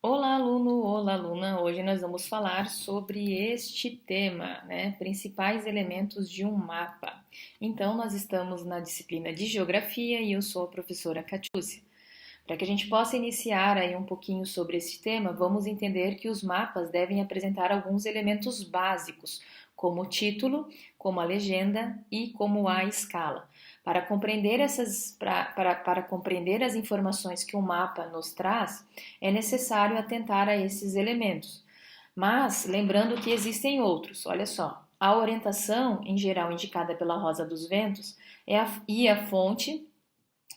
Olá, aluno, olá, aluna. Hoje nós vamos falar sobre este tema, né? Principais elementos de um mapa. Então, nós estamos na disciplina de Geografia e eu sou a professora Catiúcia. Para que a gente possa iniciar aí um pouquinho sobre este tema, vamos entender que os mapas devem apresentar alguns elementos básicos, como o título, como a legenda e como a escala. Para compreender as informações que o mapa nos traz, é necessário atentar a esses elementos. Mas lembrando que existem outros, olha só. A orientação, em geral indicada pela rosa dos ventos, e a fonte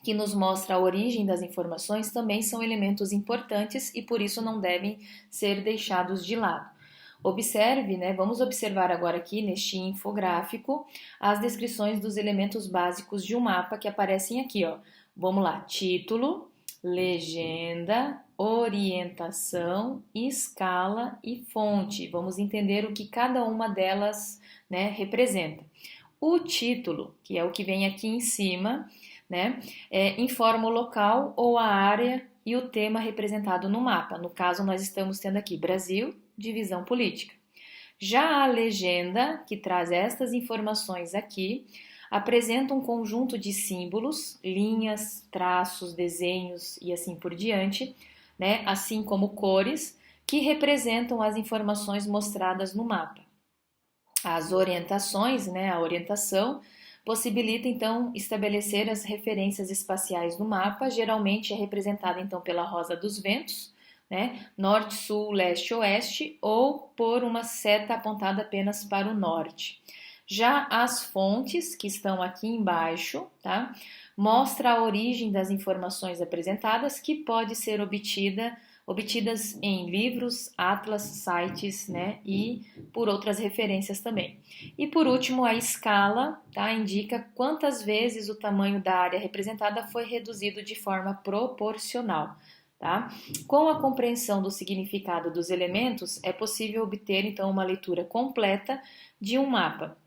que nos mostra a origem das informações também são elementos importantes e por isso não devem ser deixados de lado. Observe, né? Vamos observar agora aqui neste infográfico as descrições dos elementos básicos de um mapa que aparecem aqui, ó. Vamos lá: título, legenda, orientação, escala e fonte. Vamos entender o que cada uma delas, né, representa. O título, que é o que vem aqui em cima, né, informa o local ou a área e o tema representado no mapa. No caso, nós estamos tendo aqui Brasil, divisão política. Já a legenda, que traz estas informações aqui, apresenta um conjunto de símbolos, linhas, traços, desenhos e assim por diante, né, assim como cores, que representam as informações mostradas no mapa. As orientações, né, a orientação, possibilita então estabelecer as referências espaciais do mapa, geralmente é representada então pela rosa dos ventos, né, norte, sul, leste, oeste, ou por uma seta apontada apenas para o norte. Já as fontes, que estão aqui embaixo, tá, mostra a origem das informações apresentadas, que pode ser obtidas em livros, atlas, sites, né, e por outras referências também. E por último, a escala, tá, indica quantas vezes o tamanho da área representada foi reduzido de forma proporcional. Tá? Com a compreensão do significado dos elementos, é possível obter então uma leitura completa de um mapa.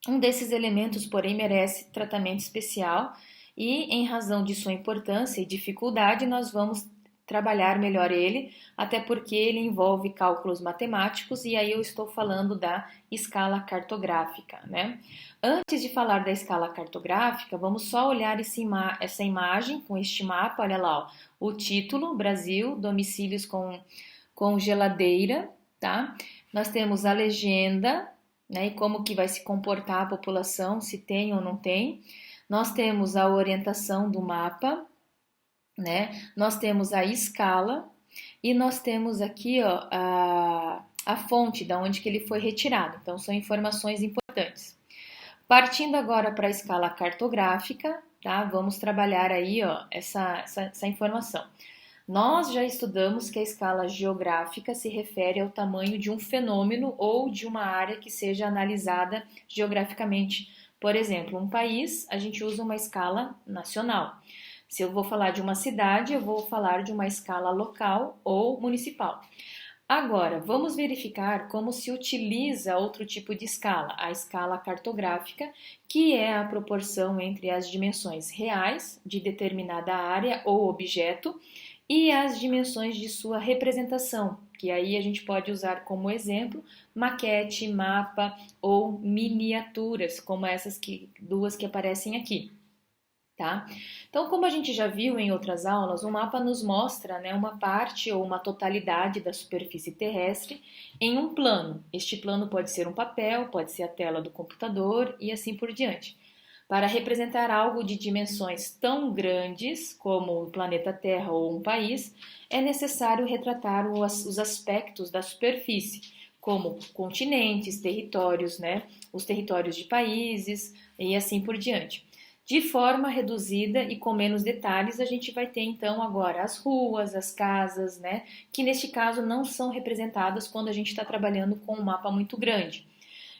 Um desses elementos, porém, merece tratamento especial e, em razão de sua importância e dificuldade, nós vamos trabalhar melhor ele, até porque ele envolve cálculos matemáticos e aí eu estou falando da escala cartográfica, né? Antes de falar da escala cartográfica, vamos só olhar essa imagem com este mapa, olha lá, ó, o título, Brasil, domicílios com geladeira, tá? Nós temos a legenda, né, e como que vai se comportar a população, se tem ou não tem. Nós temos a orientação do mapa, né? Nós temos a escala e nós temos aqui, ó, a fonte da onde que ele foi retirado. Então são informações importantes. Partindo agora para a escala cartográfica, tá? Vamos trabalhar aí, ó, essa informação. Nós já estudamos que a escala geográfica se refere ao tamanho de um fenômeno ou de uma área que seja analisada geograficamente. Por exemplo, um país, a gente usa uma escala nacional. Se eu vou falar de uma cidade, eu vou falar de uma escala local ou municipal. Agora, vamos verificar como se utiliza outro tipo de escala, a escala cartográfica, que é a proporção entre as dimensões reais de determinada área ou objeto e as dimensões de sua representação, que aí a gente pode usar como exemplo maquete, mapa ou miniaturas, como essas duas que aparecem aqui. Tá? Então, como a gente já viu em outras aulas, o mapa nos mostra, né, uma parte ou uma totalidade da superfície terrestre em um plano. Este plano pode ser um papel, pode ser a tela do computador e assim por diante. Para representar algo de dimensões tão grandes como o planeta Terra ou um país, é necessário retratar os aspectos da superfície, como continentes, territórios, né, os territórios de países e assim por diante. De forma reduzida e com menos detalhes, a gente vai ter então agora as ruas, as casas, né? Que neste caso não são representadas quando a gente está trabalhando com um mapa muito grande.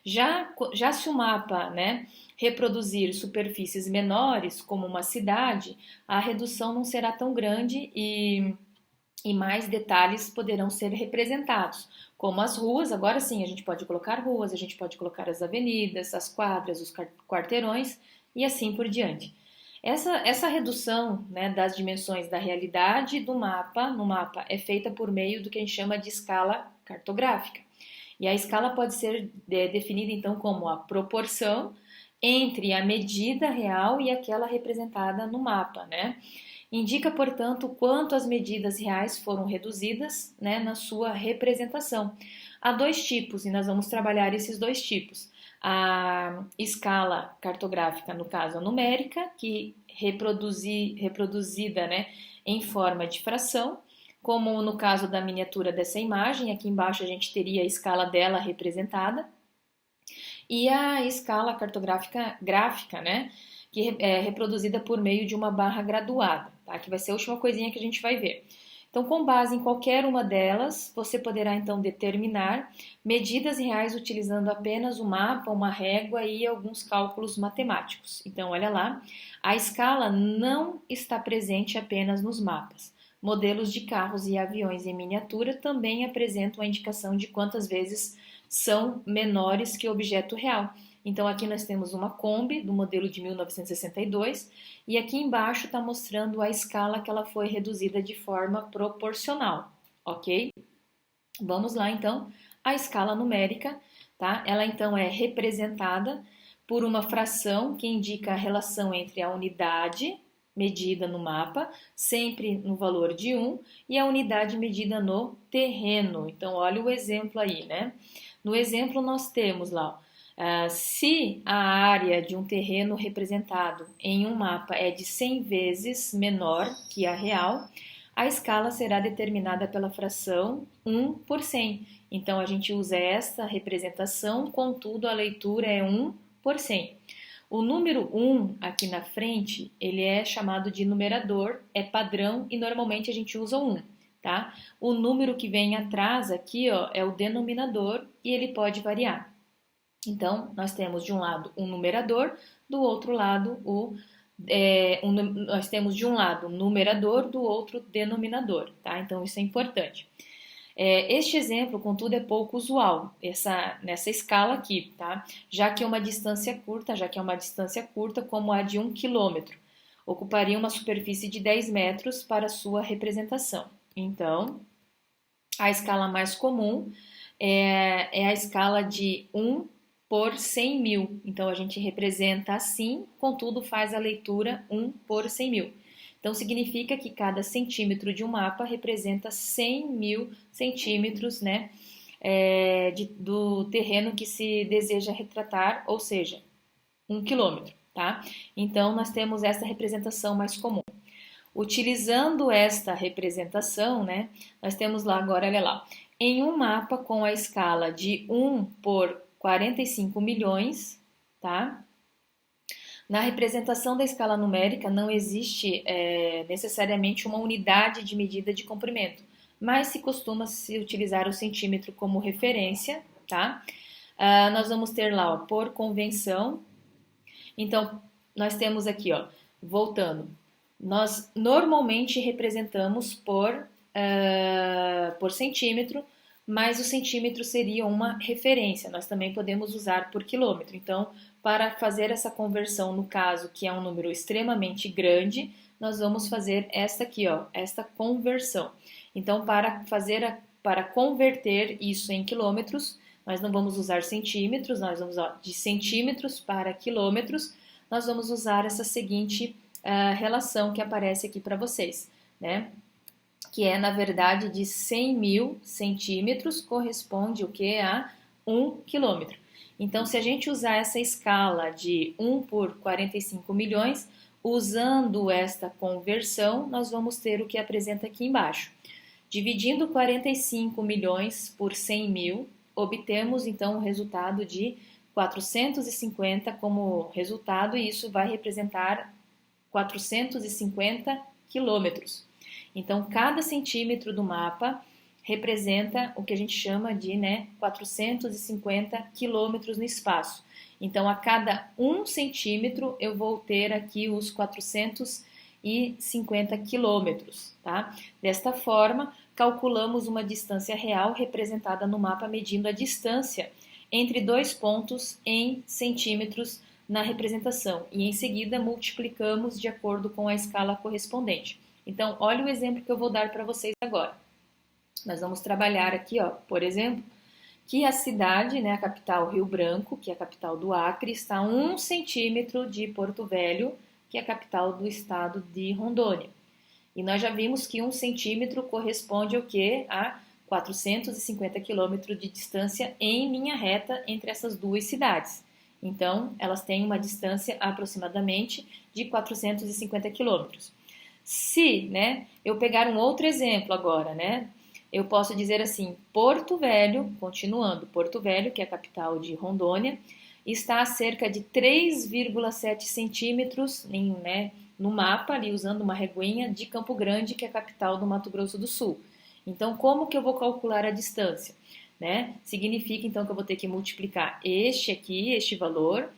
Já se o mapa, né, reproduzir superfícies menores, como uma cidade, a redução não será tão grande e mais detalhes poderão ser representados, como as ruas. Agora sim, a gente pode colocar ruas, a gente pode colocar as avenidas, as quadras, os quarteirões e assim por diante. Essa redução, né, das dimensões da realidade do mapa, no mapa, é feita por meio do que a gente chama de escala cartográfica. E a escala pode ser definida então como a proporção entre a medida real e aquela representada no mapa, né? Indica, portanto, quanto as medidas reais foram reduzidas, né, na sua representação. Há dois tipos e nós vamos trabalhar esses dois tipos. A escala cartográfica, no caso a numérica, que reproduzida, né, em forma de fração, como no caso da miniatura dessa imagem, aqui embaixo a gente teria a escala dela representada, e a escala cartográfica gráfica, né, que é reproduzida por meio de uma barra graduada, tá? Que vai ser a última coisinha que a gente vai ver. Então, com base em qualquer uma delas, você poderá então determinar medidas reais utilizando apenas o mapa, uma régua e alguns cálculos matemáticos. Então, olha lá, a escala não está presente apenas nos mapas. Modelos de carros e aviões em miniatura também apresentam a indicação de quantas vezes são menores que o objeto real. Então, aqui nós temos uma Kombi do modelo de 1962 e aqui embaixo está mostrando a escala que ela foi reduzida de forma proporcional, ok? Vamos lá, então, a escala numérica, tá? Ela, então, é representada por uma fração que indica a relação entre a unidade medida no mapa, sempre no valor de 1, e a unidade medida no terreno. Então, olha o exemplo aí, né? No exemplo, nós temos lá, se a área de um terreno representado em um mapa é de 100 vezes menor que a real, a escala será determinada pela fração 1 por 100. Então, a gente usa essa representação, contudo, a leitura é 1 por 100. O número 1 aqui na frente, ele é chamado de numerador, é padrão e normalmente a gente usa o 1, tá? O número que vem atrás aqui, ó, é o denominador e ele pode variar. Então, nós temos de um lado um numerador, do outro lado nós temos de um lado numerador, do outro denominador, tá? Então, isso é importante. Este exemplo, contudo, é pouco usual nessa escala aqui, tá? Já que é uma distância curta, como a de 1 quilômetro, ocuparia uma superfície de 10 metros para sua representação. Então, a escala mais comum é a escala de 1 por 100 mil. Então, a gente representa assim, contudo, faz a leitura 1 por 100 mil. Então, significa que cada centímetro de um mapa representa 100 mil centímetros, né, do terreno que se deseja retratar, ou seja, 1 quilômetro, tá? Então, nós temos essa representação mais comum. Utilizando esta representação, né, nós temos lá agora, olha lá, em um mapa com a escala de 1 por 45 milhões, tá? Na representação da escala numérica não existe necessariamente uma unidade de medida de comprimento, mas se costuma se utilizar o centímetro como referência, tá? Nós vamos ter lá, ó, por convenção. Então, nós temos aqui, ó, voltando, nós normalmente representamos por centímetro, mas o centímetro seria uma referência. Nós também podemos usar por quilômetro. Então, para fazer essa conversão, no caso que é um número extremamente grande, nós vamos fazer esta aqui, ó, esta conversão. Então, para converter isso em quilômetros, nós não vamos usar centímetros, nós vamos usar de centímetros para quilômetros, nós vamos usar essa seguinte relação que aparece aqui para vocês, né? Que é, na verdade, de 100 mil centímetros, corresponde o que? A 1 quilômetro. Então, se a gente usar essa escala de 1 por 45 milhões, usando esta conversão, nós vamos ter o que apresenta aqui embaixo. Dividindo 45 milhões por 100 mil, obtemos, então, o resultado de 450 como resultado, e isso vai representar 450 quilômetros. Então, cada centímetro do mapa representa o que a gente chama de 450 quilômetros no espaço. Então, a cada 1 centímetro, eu vou ter aqui os 450 quilômetros, tá? Desta forma, calculamos uma distância real representada no mapa medindo a distância entre dois pontos em centímetros na representação e em seguida multiplicamos de acordo com a escala correspondente. Então, olha o exemplo que eu vou dar para vocês agora. Nós vamos trabalhar aqui, ó, por exemplo, que a cidade, né, a capital Rio Branco, que é a capital do Acre, está a 1 centímetro de Porto Velho, que é a capital do estado de Rondônia. E nós já vimos que 1 centímetro corresponde ao quê? A 450 quilômetros de distância em linha reta entre essas duas cidades. Então, elas têm uma distância aproximadamente de 450 quilômetros. Se, né, eu pegar um outro exemplo agora, né, eu posso dizer assim, Porto Velho, continuando, Porto Velho, que é a capital de Rondônia, está a cerca de 3,7 centímetros né, no mapa, ali usando uma reguinha de Campo Grande, que é a capital do Mato Grosso do Sul. Então, como que eu vou calcular a distância? Né? Significa, então, que eu vou ter que multiplicar este valor,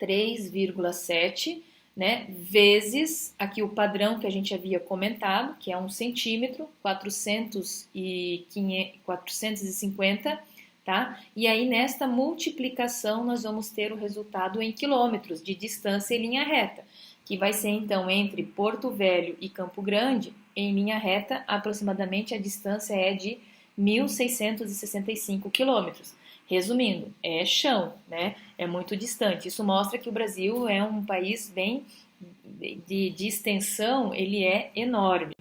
3,7, né, vezes aqui o padrão que a gente havia comentado, que é 1 centímetro, 450, tá? E aí, nesta multiplicação, nós vamos ter o resultado em quilômetros de distância em linha reta, que vai ser, então, entre Porto Velho e Campo Grande, em linha reta, aproximadamente a distância é de 1.665 quilômetros. Resumindo, é chão, né? É muito distante. Isso mostra que o Brasil é um país bem de extensão, ele é enorme.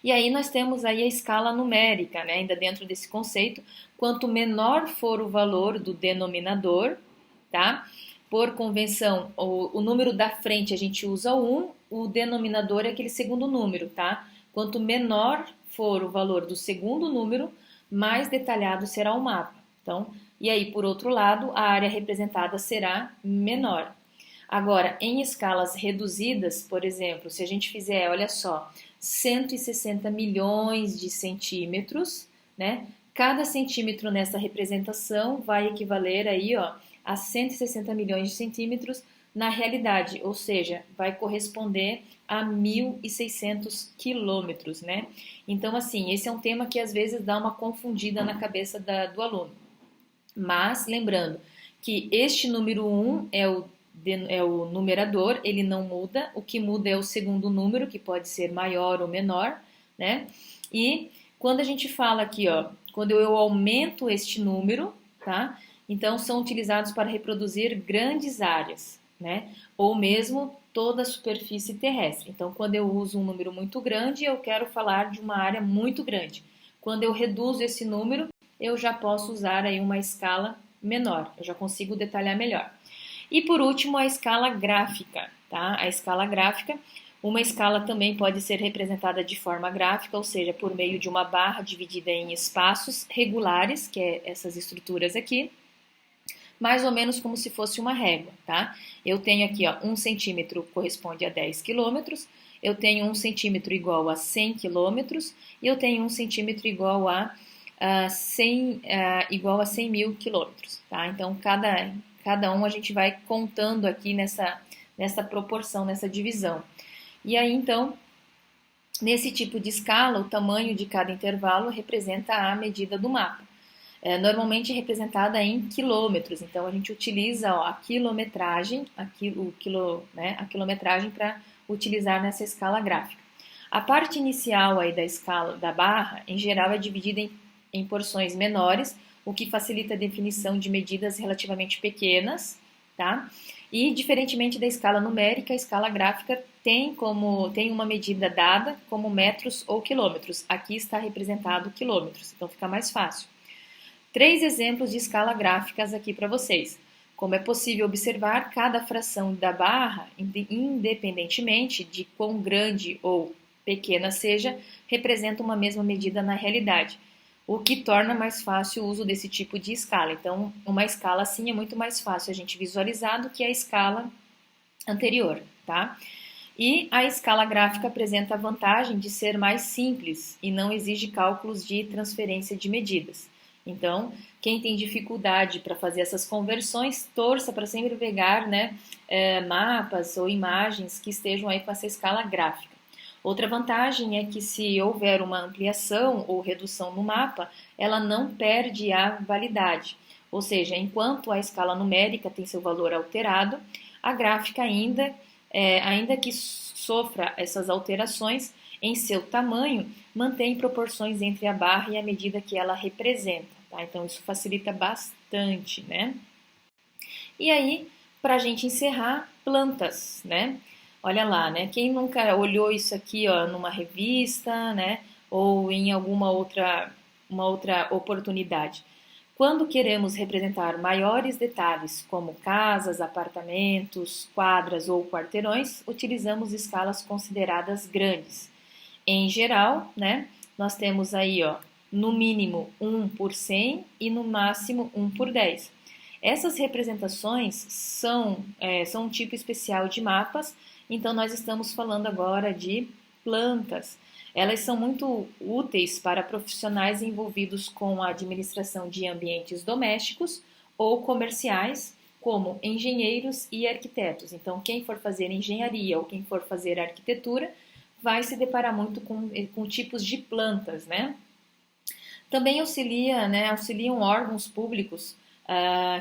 E aí nós temos aí a escala numérica, né? Ainda dentro desse conceito, quanto menor for o valor do denominador, tá? Por convenção, o número da frente a gente usa o 1, o denominador é aquele segundo número, tá? Quanto menor for o valor do segundo número, mais detalhado será o mapa. Então, e aí, por outro lado, a área representada será menor. Agora, em escalas reduzidas, por exemplo, se a gente fizer, olha só, 160 milhões de centímetros, né? Cada centímetro nessa representação vai equivaler aí, ó, a 160 milhões de centímetros na realidade, ou seja, vai corresponder a 1.600 quilômetros, né? Então, assim, esse é um tema que às vezes dá uma confundida na cabeça do aluno. Mas, lembrando que este número 1 é o numerador, ele não muda, o que muda é o segundo número, que pode ser maior ou menor, né? E quando a gente fala aqui, ó, quando eu aumento este número, tá? Então, são utilizados para reproduzir grandes áreas, né? Ou mesmo toda a superfície terrestre. Então, quando eu uso um número muito grande, eu quero falar de uma área muito grande. Quando eu reduzo esse número, eu já posso usar aí uma escala menor, eu já consigo detalhar melhor. E por último, a escala gráfica, tá? A escala gráfica, uma escala também pode ser representada de forma gráfica, ou seja, por meio de uma barra dividida em espaços regulares, que é essas estruturas aqui, mais ou menos como se fosse uma régua, tá? Eu tenho aqui, ó, 1 centímetro corresponde a 10 quilômetros, eu tenho 1 centímetro igual a 100 quilômetros, e eu tenho 1 centímetro igual a 100 mil quilômetros, tá? Então, cada um a gente vai contando aqui nessa proporção, nessa divisão. E aí, então, nesse tipo de escala, o tamanho de cada intervalo representa a medida do mapa. Normalmente representada em quilômetros, então a gente utiliza, ó, a quilometragem, a quilometragem para utilizar nessa escala gráfica. A parte inicial aí da escala da barra, em geral, é dividida em porções menores, o que facilita a definição de medidas relativamente pequenas, tá? E, diferentemente da escala numérica, a escala gráfica tem uma medida dada como metros ou quilômetros. Aqui está representado quilômetros, então fica mais fácil. 3 exemplos de escala gráficas aqui para vocês. Como é possível observar, cada fração da barra, independentemente de quão grande ou pequena seja, representa uma mesma medida na realidade, o que torna mais fácil o uso desse tipo de escala. Então, uma escala assim é muito mais fácil a gente visualizar do que a escala anterior, tá? E a escala gráfica apresenta a vantagem de ser mais simples e não exige cálculos de transferência de medidas. Então, quem tem dificuldade para fazer essas conversões, torça para sempre pegar, né, mapas ou imagens que estejam aí com essa escala gráfica. Outra vantagem é que se houver uma ampliação ou redução no mapa, ela não perde a validade. Ou seja, enquanto a escala numérica tem seu valor alterado, a gráfica ainda que sofra essas alterações em seu tamanho, mantém proporções entre a barra e a medida que ela representa. Tá? Então, isso facilita bastante, né? E aí, para a gente encerrar, plantas, né? Olha lá, né? Quem nunca olhou isso aqui, ó, numa revista, né? Ou em uma outra oportunidade. Quando queremos representar maiores detalhes, como casas, apartamentos, quadras ou quarteirões, utilizamos escalas consideradas grandes. Em geral, né, nós temos aí, ó, no mínimo 1 por 100 e no máximo 1 por 10. Essas representações são um tipo especial de mapas, então nós estamos falando agora de plantas. Elas são muito úteis para profissionais envolvidos com a administração de ambientes domésticos ou comerciais, como engenheiros e arquitetos. Então, quem for fazer engenharia ou quem for fazer arquitetura vai se deparar muito com tipos de plantas, né? Também auxiliam órgãos públicos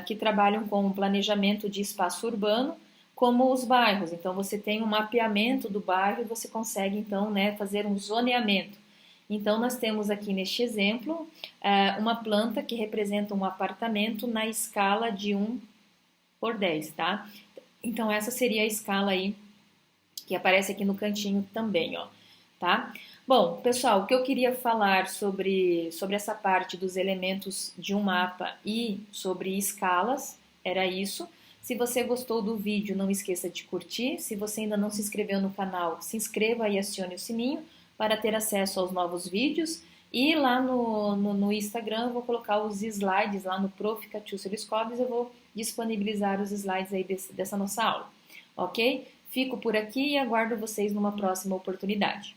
que trabalham com o planejamento de espaço urbano, como os bairros. Então, você tem um mapeamento do bairro e você consegue, então, né, fazer um zoneamento. Então, nós temos aqui neste exemplo uma planta que representa um apartamento na escala de 1 por 10, tá? Então, essa seria a escala aí que aparece aqui no cantinho também, ó, tá? Bom, pessoal, o que eu queria falar sobre essa parte dos elementos de um mapa e sobre escalas era isso. Se você gostou do vídeo, não esqueça de curtir. Se você ainda não se inscreveu no canal, se inscreva e acione o sininho para ter acesso aos novos vídeos. E lá no Instagram eu vou colocar os slides, lá no Prof. Catiúcia Liscobres, eu vou disponibilizar os slides aí dessa nossa aula, ok? Fico por aqui e aguardo vocês numa próxima oportunidade.